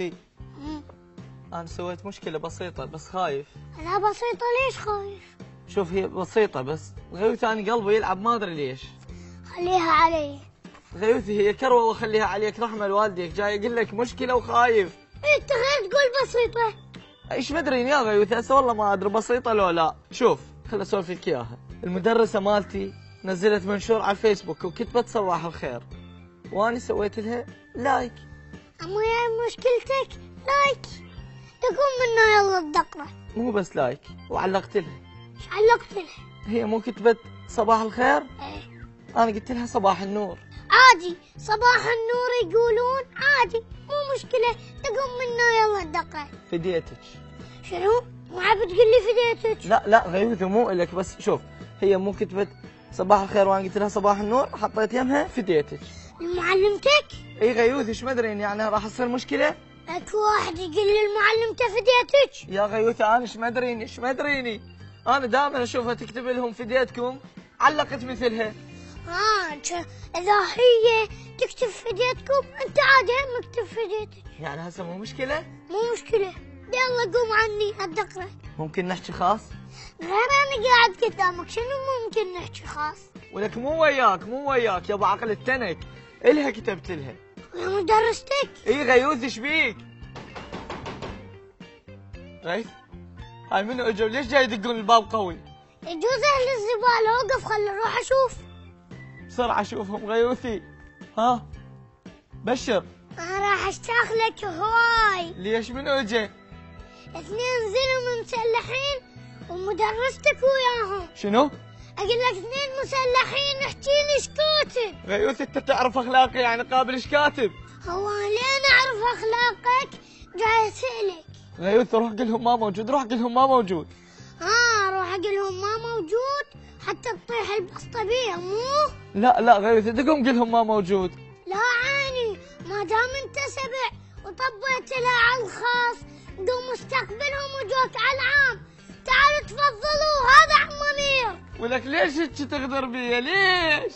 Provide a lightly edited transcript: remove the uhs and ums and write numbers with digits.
غيوثي أنا سويت مشكلة بسيطة بس خايف. لا بسيطة ليش خايف؟ شوف هي بسيطة بس غيوثي أنا قلبي يلعب ما أدري ليش. خليها علي. غيوثي هي كروة وخليها عليك رحمة لوالديك، جاي أقول لك مشكلة وخايف. أنت غير تقول بسيطة. ايش مدري يا غيوثي هسه والله ما ادري بسيطة لو لا. شوف خل اسولف لك اياها. المدرسة مالتي نزلت منشور على الفيسبوك وكتبت صباح الخير وأنا سويت لها لايك. أما يا مشكلتك لايك تقوم منا يلا الدقرة. مو بس لايك وعلقت لها. ايش علقت لها؟ هي مو كتبت صباح الخير؟ ايه أنا قلت لها صباح النور. عادي صباح النور يقولون عادي مو مشكلة تقوم منا يلا الدقرة. فديتك. شنو؟ ما عاد بتقول لي فديتك؟ لا غيوثي مو إلك بس شوف هي مو كتبت صباح الخير وأنا قلت لها صباح النور حطيت يمها فديتك. لمعلمتك؟ اي غيوثي ايش مدري يعني راح تصير مشكلة؟ اكو واحد يقول لي لمعلمته فديتك؟ يا غيوثي انا ايش مدريني انا دائما اشوفها تكتب لهم فديتكم علقت مثلها. اذا هي تكتب فديتكم انت عادي هم اكتب فديتك. يعني هسه مو مشكلة؟ مو مشكلة يلا قوم عني الدقرة. ممكن نحكي خاص؟ غير انا قاعد قدامك شنو ممكن نحكي خاص؟ ولك مو وياك يا ابو عقل التنك الها كتبت لها. يا مدرستك؟ اي غيوثي ايش بيك؟ غيث هاي منو اجوا ليش جاي يدقون الباب قوي؟ يجوز اهل الزبالة وقف خل اروح اشوف. بسرعة شوفهم غيوثي. ها بشر. انا راح اشتاق لك هواي. ليش منو اجى؟ اثنين زلمة مسلحين ومدرستك وياهم. شنو؟ اقول لك اثنين مسلحين احكي لي ايش كاتب. غيوثي انت تعرف اخلاقي يعني قابل ايش كاتب؟ هو لين اعرف اخلاقك جاي اسالك. غيوثي روح قل لهم ما موجود روح اروح اقول لهم ما موجود حتى تطيح البسطة بيه مو؟ لا غيوثي تقوم قل لهم ما موجود. لا عيني ما دام انت سبع وطبيت لها على الخاص قوم استقبلهم وجوك على العام. تعالوا تفضلوا هذا عم منير. ولك ليش هيك تغدر بيا ليش؟